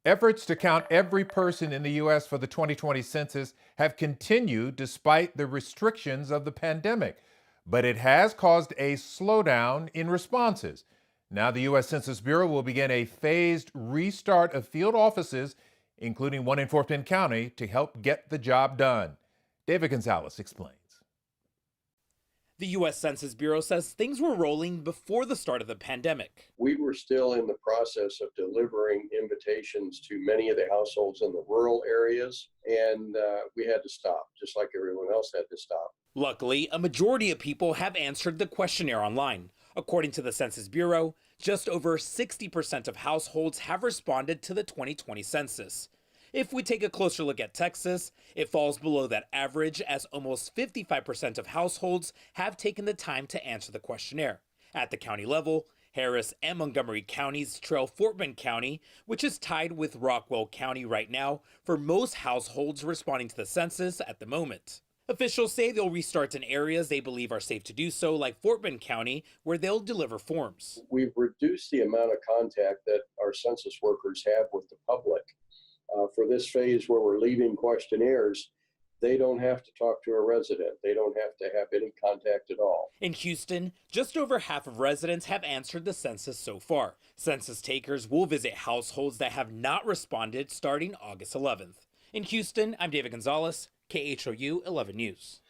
Efforts to count every person in the U.S. for the 2020 census have continued despite the restrictions of the pandemic, but it has caused a slowdown in responses. Now, the U.S. Census Bureau will begin a phased restart of field offices, including one in Fort Bend County, to help get the job done. David Gonzalez explains. The U.S. Census Bureau says things were rolling before the start of the pandemic. We were still in the process of delivering invitations to many of the households in the rural areas, and we had to stop, just like everyone else had to stop. Luckily, a majority of people have answered the questionnaire online. According to the Census Bureau, just over 60% of households have responded to the 2020 census. If we take a closer look at Texas, it falls below that average as almost 55% of households have taken the time to answer the questionnaire. At the county level, Harris and Montgomery counties trail Fort Bend County, which is tied with Rockwell County right now for most households responding to the census at the moment. Officials say they'll restart in areas they believe are safe to do so, like Fort Bend County, where they'll deliver forms. We've reduced the amount of contact that our census workers have with the public. For this phase where we're leaving questionnaires, they don't have to talk to a resident. They don't have to have any contact at all. In Houston, just over half of residents have answered the census so far. Census takers will visit households that have not responded starting August 11th. In Houston, I'm David Gonzalez, KHOU 11 News.